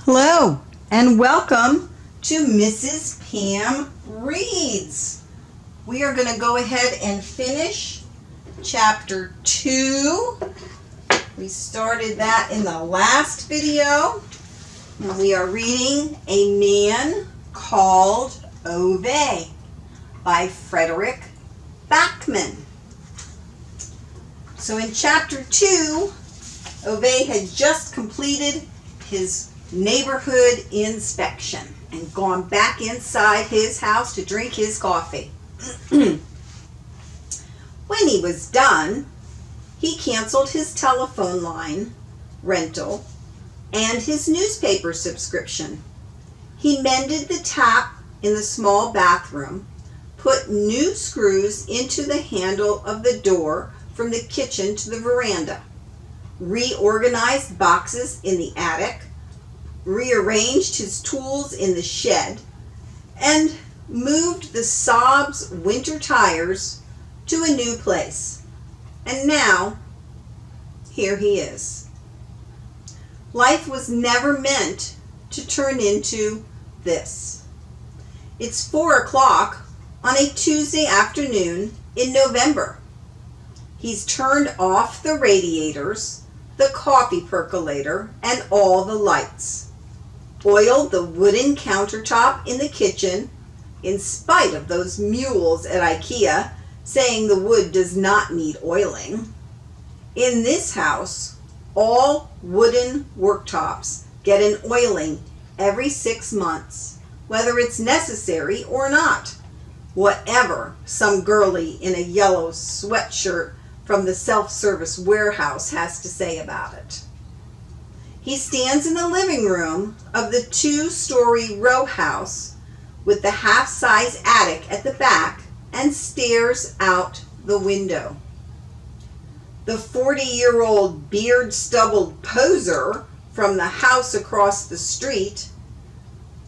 Hello, and welcome to Mrs. Pam Reads. We are going to go ahead and finish Chapter 2. We started that in the last video. And we are reading A Man Called Ove by Fredrik Backman. So in Chapter 2, Ove had just completed his neighborhood inspection and gone back inside his house to drink his coffee. When he was done, he canceled his telephone line rental and his newspaper subscription. He mended the tap in the small bathroom, put new screws into the handle of the door from the kitchen to the veranda, reorganized boxes in the attic, rearranged his tools in the shed, and moved the Saab's winter tires to a new place. And now, here he is. Life was never meant to turn into this. It's 4 o'clock on a Tuesday afternoon in November. He's turned off the radiators, the coffee percolator, and all the lights. Oiled the wooden countertop in the kitchen, in spite of those mules at IKEA saying the wood does not need oiling. In this house, all wooden worktops get an oiling every 6 months, whether it's necessary or not, whatever some girlie in a yellow sweatshirt from the self-service warehouse has to say about it. He stands in the living room of the 2-story row house with the half-size attic at the back and stares out the window. The 40-year-old beard-stubbled poser from the house across the street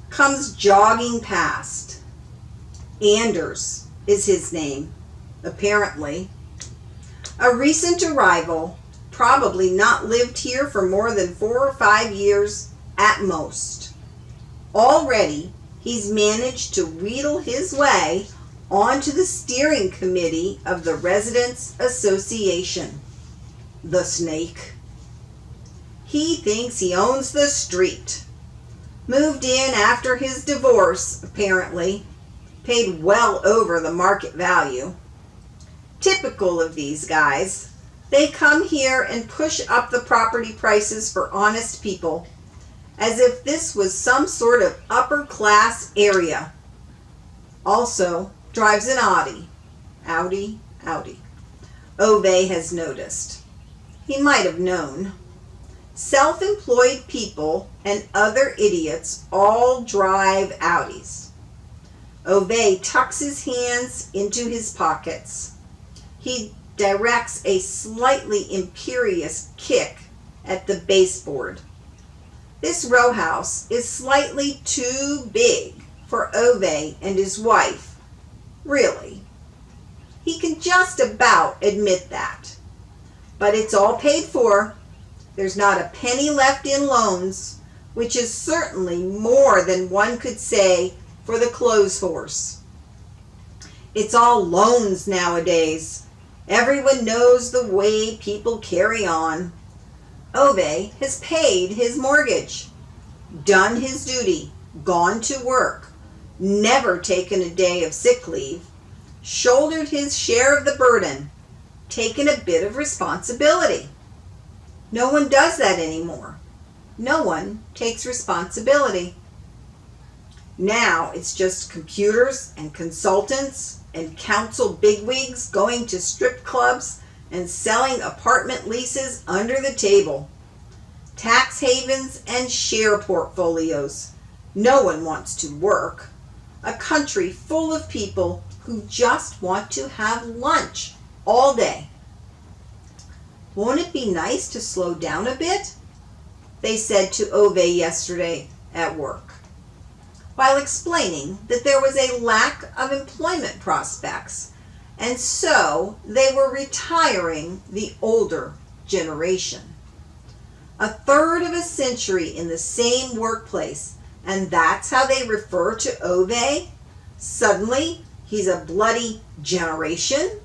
comes jogging past. Anders is his name, apparently. A recent arrival, probably not lived here for more than 4 or 5 years at most. Already, he's managed to wheedle his way onto the steering committee of the Residents Association. The snake. He thinks he owns the street. Moved in after his divorce, apparently. Paid well over the market value. Typical of these guys. They come here and push up the property prices for honest people, as if this was some sort of upper-class area. Also, drives an Audi. Audi. Ove has noticed. He might have known. Self-employed people and other idiots all drive Audis. Ove tucks his hands into his pockets. He directs a slightly imperious kick at the baseboard. This row house is slightly too big for Ove and his wife. Really. He can just about admit that. But it's all paid for. There's not a penny left in loans, which is certainly more than one could say for the clothes horse. It's all loans nowadays. Everyone knows the way people carry on. Ove has paid his mortgage, done his duty, gone to work, never taken a day of sick leave, shouldered his share of the burden, taken a bit of responsibility. No one does that anymore. No one takes responsibility. Now it's just computers and consultants and council bigwigs going to strip clubs and selling apartment leases under the table. Tax havens and share portfolios. No one wants to work. A country full of people who just want to have lunch all day. Won't it be nice to slow down a bit? They said to Ove yesterday at work, while explaining that there was a lack of employment prospects, and so they were retiring the older generation. a third of a century in the same workplace, and that's how they refer to Ove? Suddenly, he's a bloody generation?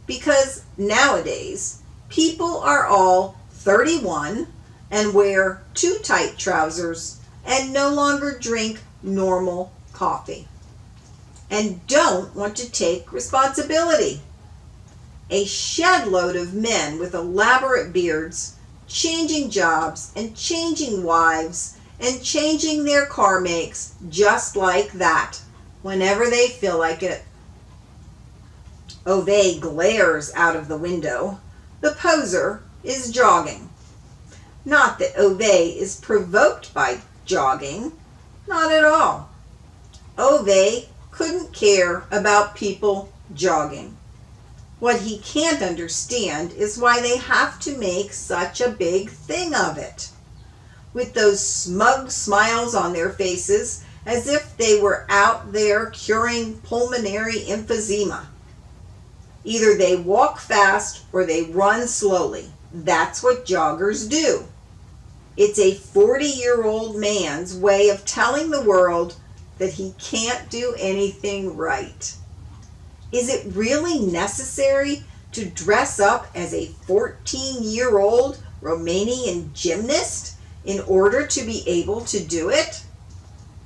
Because nowadays, people are all 31 and wear too tight trousers and no longer drink normal coffee and don't want to take responsibility. A shed load of men with elaborate beards, changing jobs and changing wives and changing their car makes just like that whenever they feel like it. Ove glares out of the window. The poser is jogging. Not that Ove is provoked by jogging. Not at all. Ove couldn't care about people jogging. What he can't understand is why they have to make such a big thing of it, with those smug smiles on their faces as if they were out there curing pulmonary emphysema. Either they walk fast or they run slowly. That's what joggers do. It's a 40-year-old man's way of telling the world that he can't do anything right. Is it really necessary to dress up as a 14-year-old Romanian gymnast in order to be able to do it?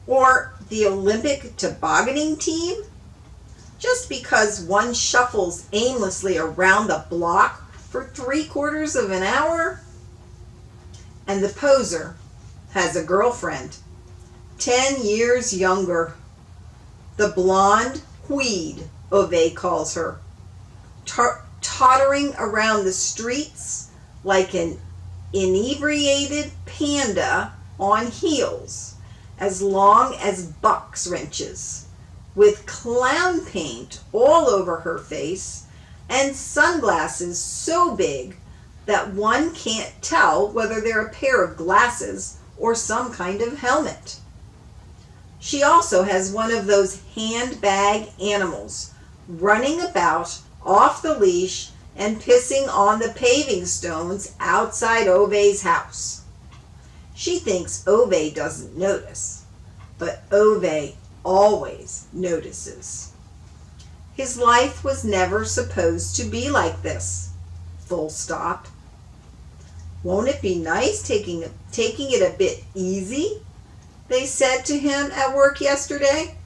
Or the Olympic tobogganing team? Just because one shuffles aimlessly around the block for 3/4 of an hour? And the poser has a girlfriend, 10 years younger. The blonde Weed, Ove calls her, tottering around the streets like an inebriated panda on heels, as long as box wrenches, with clown paint all over her face and sunglasses so big that one can't tell whether they're a pair of glasses or some kind of helmet. She also has one of those handbag animals running about off the leash and pissing on the paving stones outside Ove's house. She thinks Ove doesn't notice, but Ove always notices. His life was never supposed to be like this. Full stop. Won't it be nice taking it a bit easy? They said to him at work yesterday.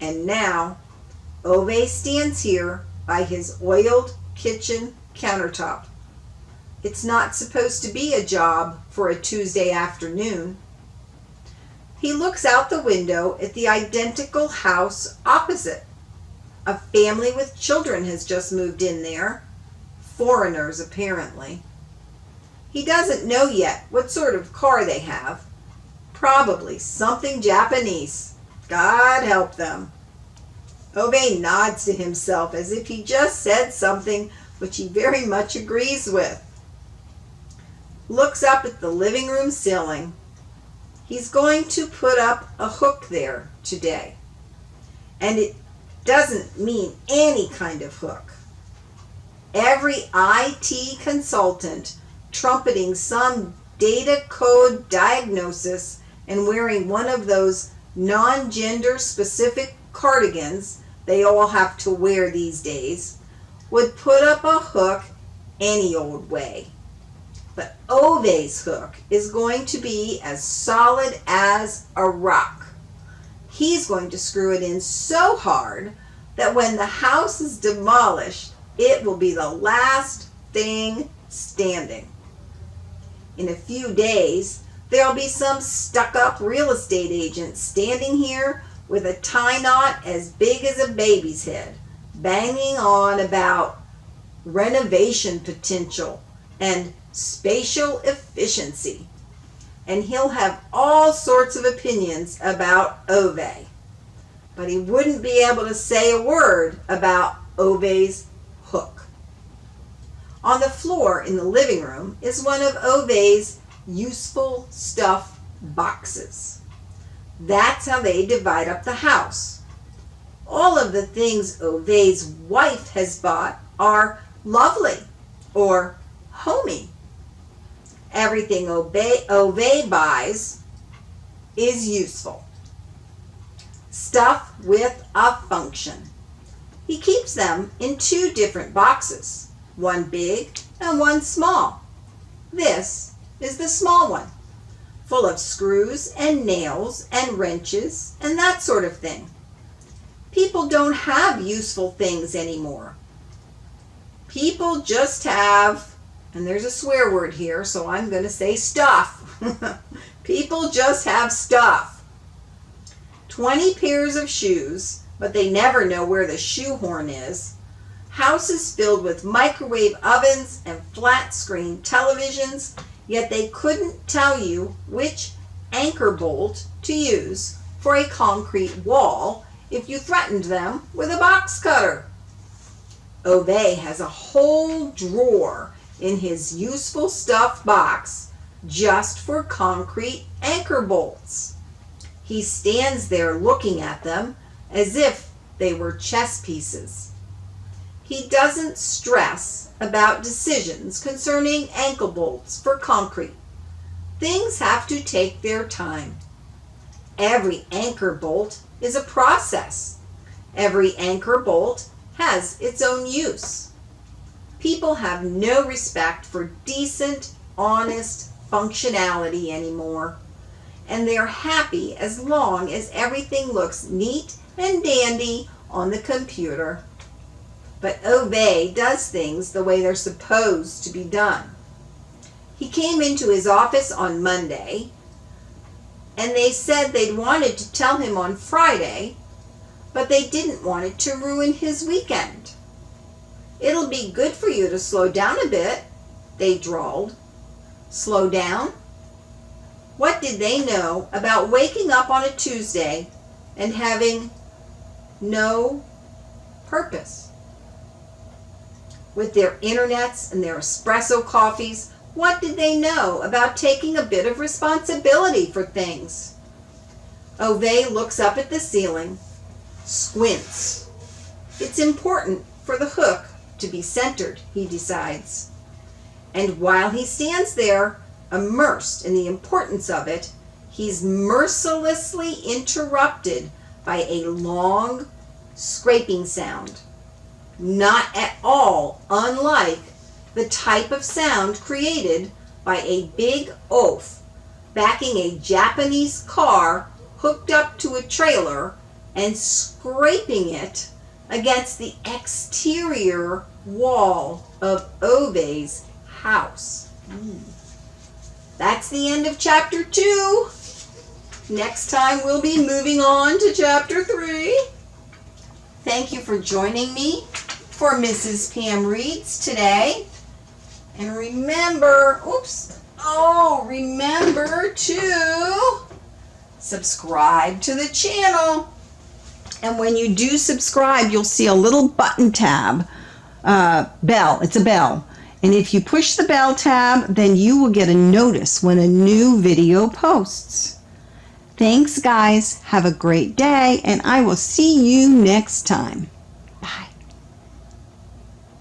And now, Ove stands here by his oiled kitchen countertop. It's not supposed to be a job for a Tuesday afternoon. He looks out the window at the identical house opposite. A family with children has just moved in there. Foreigners, apparently. He doesn't know yet what sort of car they have. Probably something Japanese. God help them. Ove nods to himself as if he just said something which he very much agrees with. Looks up at the living room ceiling. He's going to put up a hook there today. And it doesn't mean any kind of hook. Every IT consultant trumpeting some data code diagnosis and wearing one of those non-gender specific cardigans they all have to wear these days would put up a hook any old way. But Ove's hook is going to be as solid as a rock. He's going to screw it in so hard that when the house is demolished, it will be the last thing standing. In a few days, there'll be some stuck-up real estate agent standing here with a tie knot as big as a baby's head, banging on about renovation potential and spatial efficiency. And he'll have all sorts of opinions about Ove. But he wouldn't be able to say a word about Ove's hook. On the floor in the living room is one of Ove's useful stuff boxes. That's how they divide up the house. All of the things Ove's wife has bought are lovely or homey. Everything Ove buys is useful. Stuff with a function. He keeps them in 2 different boxes, one big and one small. This is the small one, full of screws and nails and wrenches and that sort of thing. People don't have useful things anymore. People just have, and there's a swear word here, so I'm going to say stuff. People just have stuff. 20 pairs of shoes, but they never know where the shoehorn is. Houses filled with microwave ovens and flat screen televisions, yet they couldn't tell you which anchor bolt to use for a concrete wall if you threatened them with a box cutter. Ove has a whole drawer in his useful stuff box just for concrete anchor bolts. He stands there looking at them as if they were chess pieces. He doesn't stress about decisions concerning anchor bolts for concrete. Things have to take their time. Every anchor bolt is a process. Every anchor bolt has its own use. People have no respect for decent, honest functionality anymore, and they're happy as long as everything looks neat and dandy on the computer. But Ove does things the way they're supposed to be done. He came into his office on Monday, and they said they'd wanted to tell him on Friday, but they didn't want it to ruin his weekend. "It'll be good for you to slow down a bit," they drawled. Slow down? What did they know about waking up on a Tuesday and having no purpose? With their internets and their espresso coffees, what did they know about taking a bit of responsibility for things? Ove looks up at the ceiling, squints. It's important for the hook to be centered, he decides. And while he stands there, immersed in the importance of it, he's mercilessly interrupted by a long scraping sound, not at all unlike the type of sound created by a big oaf backing a Japanese car hooked up to a trailer and scraping it against the exterior wall of Ove's house. That's the end of chapter 2. Next time we'll be moving on to chapter 3. Thank you for joining me for Mrs. Pam Reads today. And remember, remember to subscribe to the channel. And when you do subscribe, you'll see a little button tab, bell. It's a bell. And if you push the bell tab, then you will get a notice when a new video posts. Thanks, guys. Have a great day, and I will see you next time.